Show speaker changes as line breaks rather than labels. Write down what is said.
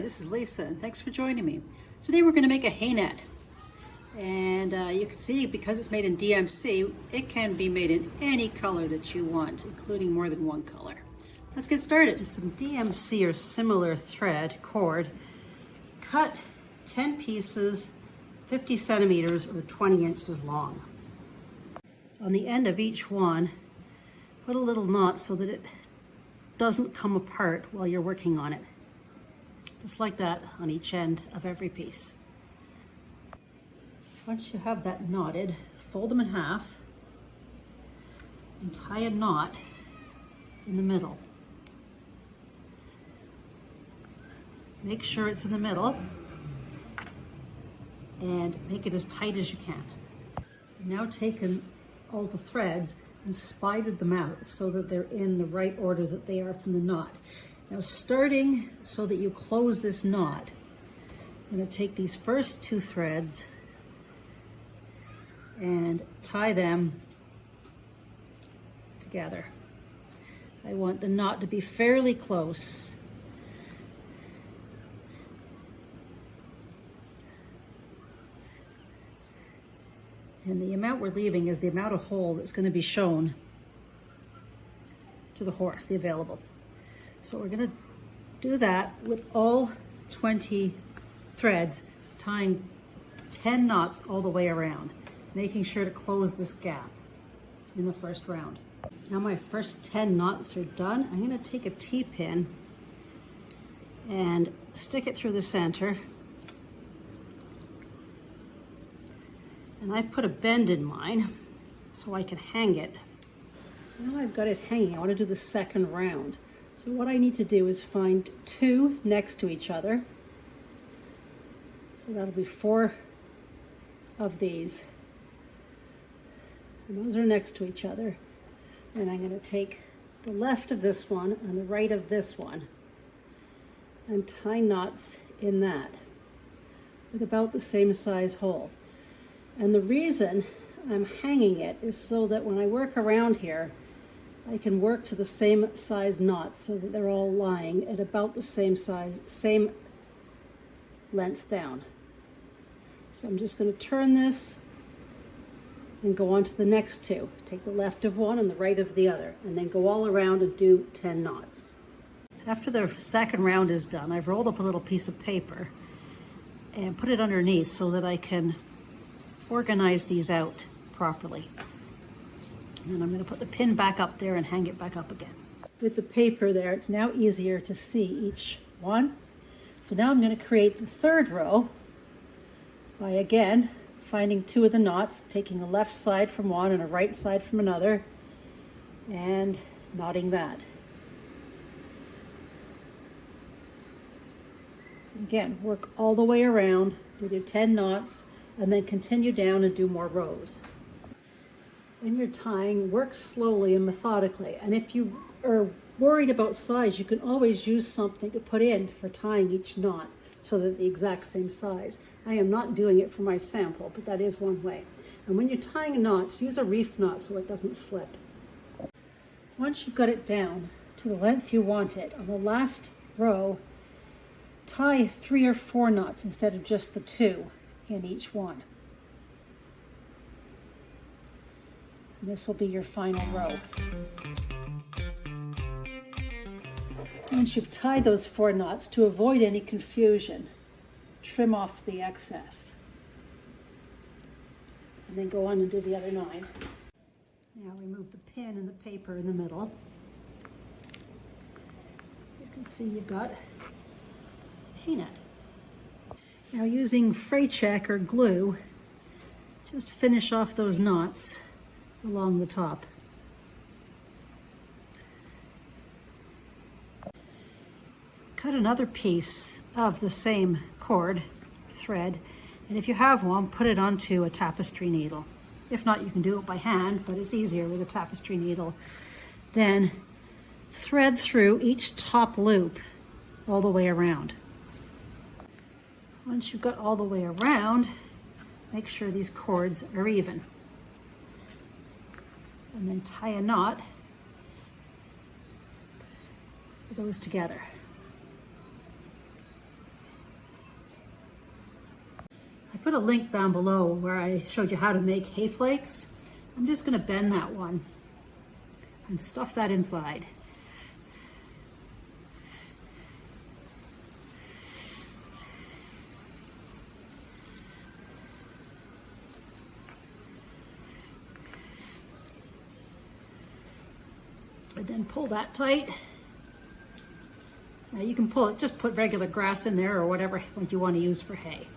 this is Lisa and thanks for joining me. Today we're going to make a hay net. And you can see because it's made in DMC, it can be made in any color that you want, including more than one color. Let's get started. Some DMC or similar thread cord. Cut 10 pieces, 50 centimeters or 20 inches long. On the end of each one, put a little knot so that it doesn't come apart while you're working on it. Just like that on each end of every piece. Once you have that knotted, fold them in half and tie a knot in the middle. Make sure it's in the middle and make it as tight as you can. You've now taken all the threads and spidered them out so that they're in the right order that they are from the knot. Now, starting so that you close this knot, I'm going to take these first two threads and tie them together. I want the knot to be fairly close. And the amount we're leaving is the amount of hole that's going to be shown to the horse, the available. So we're going to do that with all 20 threads, tying 10 knots all the way around, making sure to close this gap in the first round. Now my first 10 knots are done. I'm going to take a T-pin and stick it through the center. And I've put a bend in mine so I can hang it. Now I've got it hanging, I want to do the second round. So what I need to do is find two next to each other. So that'll be 4 of these. And those are next to each other. And I'm going to take the left of this one and the right of this one and tie knots in that with about the same size hole. And the reason I'm hanging it is so that when I work around here, I can work to the same size knots so that they're all lying at about the same size, same length down. So I'm just going to turn this and go on to the next two. Take the left of one and the right of the other, and then go all around and do 10 knots. After the second round is done, I've rolled up a little piece of paper and put it underneath so that I can organize these out properly. And then I'm going to put the pin back up there and hang it back up again. With the paper there, it's now easier to see each one. So now I'm going to create the third row by again finding 2 of the knots, taking a left side from one and a right side from another, and knotting that. Again, work all the way around, do 10 knots, and then continue down and do more rows. When you're tying, work slowly and methodically. And if you are worried about size, you can always use something to put in for tying each knot so that the exact same size. I am not doing it for my sample, but that is one way. And when you're tying knots, use a reef knot so it doesn't slip. Once you've got it down to the length you want it, on the last row, tie 3 or 4 knots instead of just the 2 in each one. And this will be your final row. Once you've tied those 4 knots, to avoid any confusion, trim off the excess. And then go on and do the other 9. Now remove the pin and the paper in the middle. You can see you've got a hay net. Now using fray check or glue, just finish off those knots along the top. Cut another piece of the same cord, thread, and if you have one, put it onto a tapestry needle. If not, you can do it by hand, but it's easier with a tapestry needle. Then thread through each top loop all the way around. Once you've got all the way around, make sure these cords are even. And then tie a knot those together. put a link down below where I showed you how to make hay flakes. I'm just going to bend that one and stuff that inside. And then pull that tight. Now you can pull it, just put regular grass in there or whatever you want to use for hay.